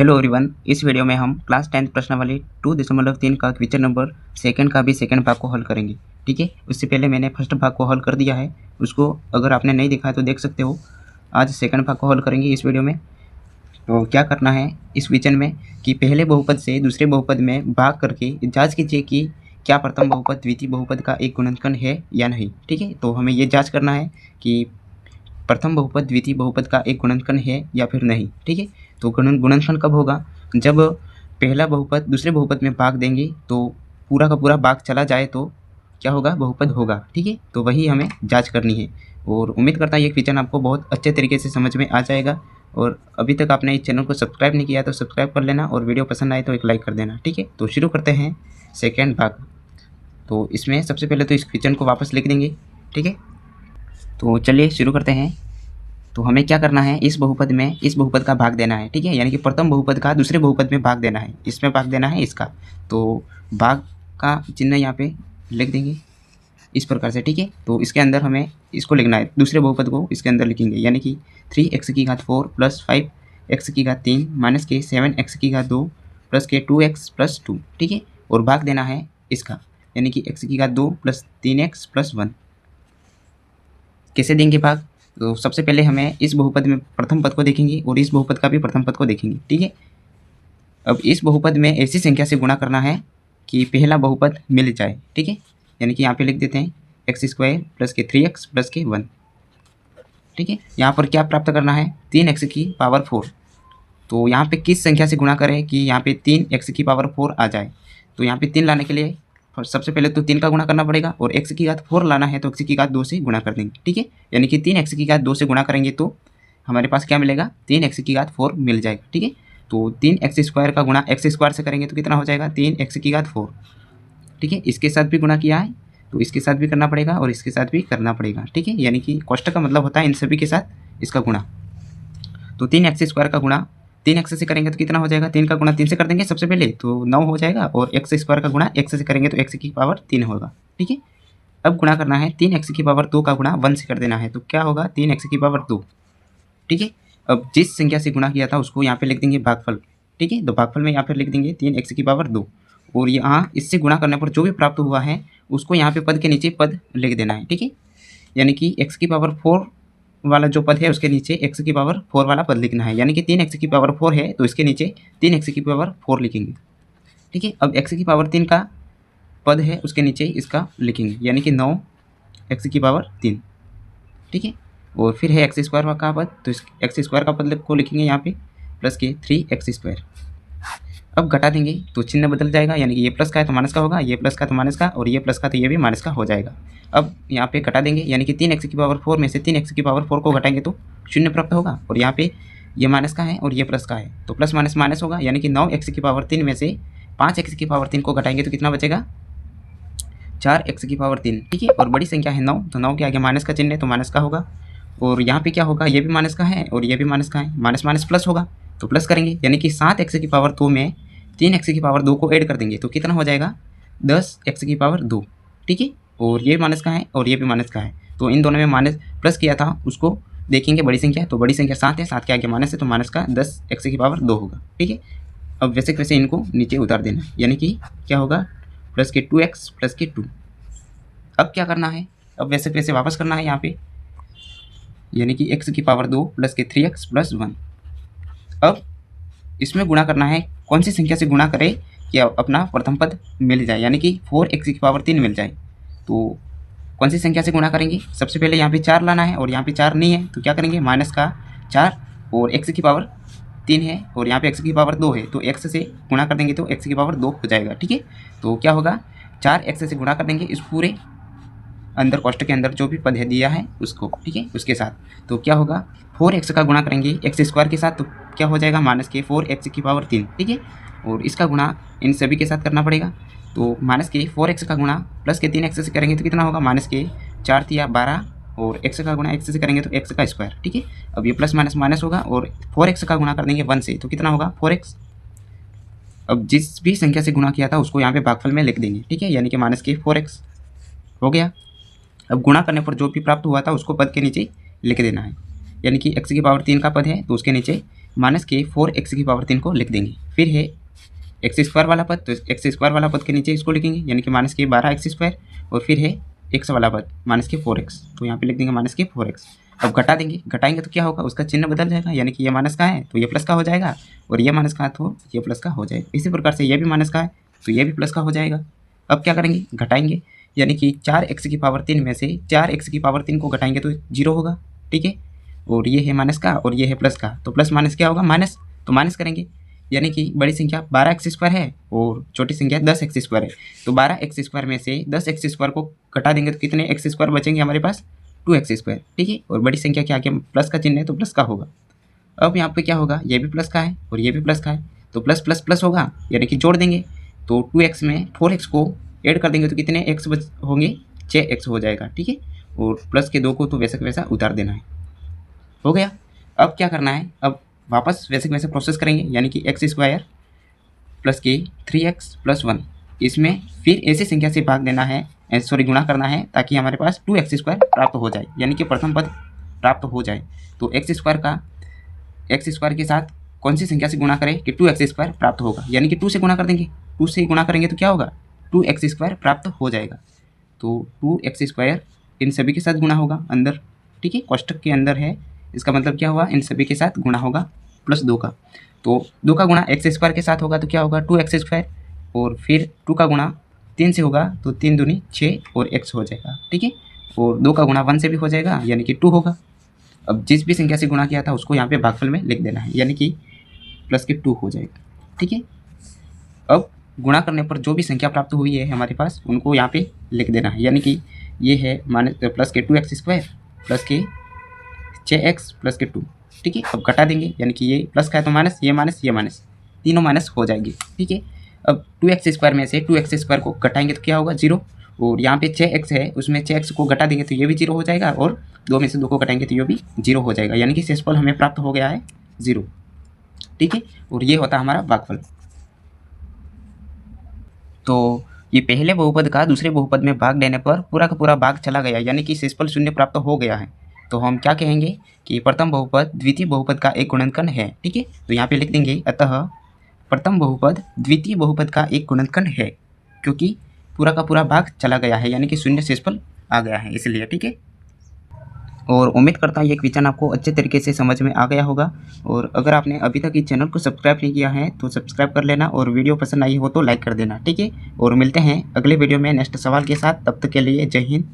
Hello everyone, इस video में हम क्लास 10 प्रश्नावली 2.3 का क्वेश्चन नंबर सेकंड का भी सेकंड भाग को हल करेंगे। ठीक है, उससे पहले मैंने फर्स्ट भाग को हल कर दिया है, उसको अगर आपने नहीं देखा है तो देख सकते हो। आज सेकंड भाग को हल करेंगे इस वीडियो में। तो क्या करना है इस क्वेश्चन में कि पहले बहुपद से दूसरे बहुपद में भाग करके जाँच कीजिए कि क्या प्रथम बहुपद द्वितीय बहुपद का एक गुणनखंड है या नहीं। ठीक है, तो हमें ये जाँच करना है कि प्रथम बहुपद द्वितीय बहुपद का एक गुणनखंड है या फिर नहीं। ठीक है, तो गुणनखंड कब होगा? जब पहला बहुपद दूसरे बहुपद में भाग देंगे तो पूरा का पूरा भाग चला जाए तो क्या होगा? बहुपद होगा। ठीक है, तो वही हमें जांच करनी है और उम्मीद करता हूँ ये क्वेश्चन आपको बहुत अच्छे तरीके से समझ में आ जाएगा। और अभी तक आपने इस चैनल को सब्सक्राइब नहीं किया तो सब्सक्राइब कर लेना और वीडियो पसंद आए तो एक लाइक कर देना। ठीक है, तो शुरू करते हैं सेकेंड भाग। तो इसमें सबसे पहले तो इस क्वेश्चन को वापस लिख देंगे। ठीक है, तो चलिए शुरू करते हैं। तो हमें क्या करना है, इस बहुपद में इस बहुपद का भाग देना है। ठीक है, यानी कि प्रथम बहुपद का दूसरे बहुपद में भाग देना है, इसमें भाग देना है इसका। तो भाग का चिन्ह यहाँ पे लिख देंगे इस प्रकार से। ठीक है, तो इसके अंदर हमें इसको लिखना है, दूसरे बहुपद को इसके अंदर लिखेंगे, यानी कि 3x⁴ प्लस 5x⁻³ माइनस के 7x⁻² प्लस के 2x+2। ठीक है, और भाग देना है इसका, यानी कि x⁻² प्लस 3x प्लस 1। कैसे देंगे भाग? तो सबसे पहले हमें इस बहुपद में प्रथम पद को देखेंगे और इस बहुपद का भी प्रथम पद को देखेंगे। ठीक है, अब इस बहुपद में ऐसी संख्या से गुणा करना है कि पहला बहुपद मिल जाए। ठीक है, यानी कि यहाँ पे लिख देते हैं x² प्लस के 3x प्लस के 1। ठीक है, यहाँ पर क्या प्राप्त करना है? 3x⁴। तो यहाँ पे किस संख्या से गुणा करें कि यहाँ पे 3x⁴ आ जाए? तो यहाँ पे 3 लाने के लिए सबसे पहले तो 3 का गुणा करना पड़ेगा और x⁴ लाना है तो x⁴ से गुणा कर देंगे। ठीक है, यानी कि 3x⁴ से गुणा करेंगे तो हमारे पास क्या मिलेगा? 3x⁴ मिल जाएगा। ठीक है, तो 3x² का गुणा x² से करेंगे तो कितना हो जाएगा? 3x⁴। ठीक है, इसके साथ भी गुणा किया है तो इसके साथ भी करना पड़ेगा और इसके साथ भी करना पड़ेगा। ठीक है, यानी कि कोष्टक का मतलब होता है इन सभी के साथ इसका गुणा। तो 3x² का गुणा 3x से करेंगे तो कितना हो जाएगा? 3 का गुणा 3 से कर देंगे सबसे पहले तो 9 हो जाएगा और x² का गुणा x से करेंगे तो x⁻³ होगा। ठीक है, अब गुणा करना है 3x⁻² का गुणा 1 से कर देना है तो क्या होगा? 3x⁻²। ठीक है, अब जिस संख्या से गुणा किया था उसको यहाँ पे लिख देंगे भागफल। ठीक है, तो भागफल में यहाँ पर लिख देंगे 3x⁻² और यहाँ इससे गुणा करने पर जो भी प्राप्त हुआ है उसको यहाँ पे पद के नीचे पद लिख देना है। ठीक है, यानी कि x⁴ वाला जो पद है उसके नीचे x⁴ वाला पद लिखना है, यानी कि 3x⁴ है तो इसके नीचे 3x⁴ लिखेंगे। ठीक है, अब x⁻³ का पद है उसके नीचे इसका लिखेंगे, यानी कि 9x⁻³ ठीक है, और फिर है x² का पद तो इस x² का पद को लिखेंगे यहाँ पे प्लस के 3x²। अब घटा देंगे तो चिन्ह बदल जाएगा, यानी कि ये प्लस का है तो माइनस का होगा, ये प्लस का तो माइनस का, और ये प्लस का तो ये भी माइनस का हो जाएगा। अब यहाँ पे घटा देंगे, यानी कि 3x⁴ में से 3x⁴ को घटाएंगे तो 0 प्राप्त होगा, और यहाँ पे ये माइनस का है और ये प्लस का है तो प्लस माइनस माइनस होगा, यानी कि 9x⁴ में से 5x⁴ को घटाएंगे तो कितना बचेगा? 4x⁴। ठीक है, और बड़ी संख्या है 9 तो 9 के आगे माइनस का चिन्ह है तो माइनस का होगा, और यहाँ पे क्या होगा? ये भी माइनस का है और ये भी माइनस का है, माइनस माइनस प्लस होगा तो प्लस करेंगे, यानी कि 7x⁴ में 3x⁴ को ऐड कर देंगे तो कितना हो जाएगा? 10x⁴। ठीक है, और ये माइनस का है और ये भी माइनस का है तो इन दोनों में माइनस प्लस किया था उसको देखेंगे बड़ी संख्या, तो बड़ी संख्या 7 है, 7 के आगे माइनस है तो माइनस का 10x⁴ होगा। ठीक है, अब वैसे वैसे इनको नीचे उतार देना, यानी कि क्या होगा? प्लस के 2x प्लस के 2। अब क्या करना है? अब वैसे वैसे वापस करना है यहाँ पे, यानी कि x⁻² प्लस के 3x प्लस 1। अब इसमें गुणा करना है, कौन सी संख्या से गुणा करें कि अपना प्रथम पद मिल जाए, यानी कि 4x⁻³ मिल जाए। तो कौन सी संख्या से गुणा करेंगे? सबसे पहले यहाँ पे 4 लाना है और यहाँ पे 4 नहीं है तो क्या करेंगे? माइनस का 4 और x⁻³ है और यहाँ पे x⁻² है तो x से गुणा कर देंगे तो x⁻² हो जाएगा। ठीक है, तो क्या होगा? 4x से गुणा कर देंगे इस पूरे अंदर कोष्टक के अंदर जो भी पद है दिया है उसको। ठीक है, उसके साथ तो क्या होगा? 4x का गुणा करेंगे x² के साथ तो क्या हो जाएगा? माइनस के 4x⁻3। ठीक है, और इसका गुणा इन सभी के साथ करना पड़ेगा तो माइनस के 4x का गुणा प्लस के 3x से करेंगे तो कितना होगा? माइनस के 4 × 12 और x का गुणा x से करेंगे तो x का स्क्वायर। ठीक है, अब ये प्लस माइनस माइनस होगा और 4x का गुणा कर देंगे 1 से तो कितना होगा? 4x। अब जिस भी संख्या से गुणा किया था उसको यहाँ पे भागफल में लिख देंगे। ठीक है, यानी कि माइनस के 4x हो गया। अब गुणा करने पर जो भी प्राप्त हुआ था उसको पद के नीचे लिख देना है, यानी कि x⁻³ का पद है तो उसके नीचे माइनस के 4x की पावर 3 को लिख देंगे। फिर है एक्स स्क्वायर वाला पद, तो एक्स स्क्वायर वाला पद के नीचे इसको लिखेंगे यानी कि माइनस के 12x²। और फिर है एक्स वाला पद माइनस के 4x, तो यहाँ पे लिख देंगे माइनस के 4x। अब घटा देंगे, घटाएंगे तो क्या होगा, उसका चिन्ह बदल जाएगा, यानी कि ये माइनस का है तो ये प्लस का हो जाएगा, और ये माइनस का है तो ये प्लस का हो जाएगा। इसी प्रकार से ये भी माइनस का है तो ये भी प्लस का हो जाएगा। अब क्या करेंगे, घटाएंगे, यानी कि 4x की पावर 3 में से 4x की पावर 3 को घटाएंगे तो 0 होगा, ठीक है। और ये है माइनस का और ये है प्लस का, तो प्लस माइनस क्या होगा, माइनस, तो माइनस करेंगे, यानी कि बड़ी संख्या 12x² है और छोटी संख्या 10x² है। तो 12x² में से 10x² को घटा देंगे तो कितने x² बचेंगे हमारे पास, 2x², ठीक है। और बड़ी संख्या के आगे प्लस का चिन्ह है तो प्लस का होगा। अब यहाँ पे क्या होगा, ये भी प्लस का है और ये भी प्लस का है, तो प्लस प्लस प्लस होगा, यानी कि जोड़ देंगे। तो 2x में 4x को ऐड कर देंगे तो कितने x होंगे, 6x हो जाएगा, ठीक है। और प्लस के 2 को तो वैसा वैसा उतार देना है, हो गया। अब क्या करना है, अब वापस वैसे वैसे प्रोसेस करेंगे, यानी कि x² प्लस के 3x + 1, इसमें फिर ऐसी संख्या से भाग देना है, गुणा करना है, ताकि हमारे पास 2x² प्राप्त हो जाए, यानी कि प्रथम पद प्राप्त हो जाए। तो x² के साथ कौन सी संख्या से गुणा करें कि 2x² प्राप्त होगा, यानी कि 2 से गुणा कर देंगे, 2 से गुणा करेंगे तो क्या होगा, 2x² प्राप्त हो जाएगा। तो 2x² इन सभी के साथ गुणा होगा अंदर, ठीक है, कोष्टक के अंदर है, इसका मतलब क्या हुआ, इन सभी के साथ गुणा होगा प्लस 2 का। तो 2 का गुणा x² के साथ होगा तो क्या होगा, 2x², और फिर 2 का गुणा 3 से होगा तो 3 दूनी 6 और x हो जाएगा, ठीक है। और 2 का गुणा 1 से भी हो जाएगा, यानी कि 2 होगा। अब जिस भी संख्या से गुणा किया था उसको यहाँ पे भागफल में लिख देना है, यानी कि प्लस के 2 हो जाएगा, ठीक है। अब गुणा करने पर जो भी संख्या प्राप्त हुई है हमारे पास उनको यहाँ पे लिख देना है, यानी कि ये है प्लस के 2x² प्लस के 6x प्लस के 2, ठीक है। अब घटा देंगे, यानी कि ये प्लस का है तो माइनस, ये माइनस, ये माइनस, तीनों माइनस हो जाएंगे, ठीक है। अब 2x² में से 2x² को घटाएंगे तो क्या होगा, 0। और यहाँ पे 6x है, उसमें 6x को घटा देंगे तो ये भी 0 हो जाएगा, और 2 में से 2 को घटाएंगे तो ये भी 0 हो जाएगा, यानी कि शेषफल हमें प्राप्त हो गया है 0, ठीक है। और ये होता है हमारा भागफल। तो ये पहले बहुपद का दूसरे बहुपद में भाग देने पर पूरा का पूरा भाग चला गया, यानी कि शेषफल 0 प्राप्त हो गया है। तो हम क्या कहेंगे कि प्रथम बहुपद द्वितीय बहुपद का एक गुणनखंड है, ठीक है। तो यहाँ पे लिख देंगे, अतः प्रथम बहुपद द्वितीय बहुपद का एक गुणनखंड है, क्योंकि पूरा का पूरा भाग चला गया है, यानी कि 0 शेषफल आ गया है, इसलिए, ठीक है। और उम्मीद करता हूँ ये क्वेश्चन आपको अच्छे तरीके से समझ में आ गया होगा। और अगर आपने अभी तक इस चैनल को सब्सक्राइब नहीं किया है तो सब्सक्राइब कर लेना, और वीडियो पसंद आई हो तो लाइक कर देना, ठीक है। और मिलते हैं अगले वीडियो में नेक्स्ट सवाल के साथ, तब तक के लिए जय हिंद।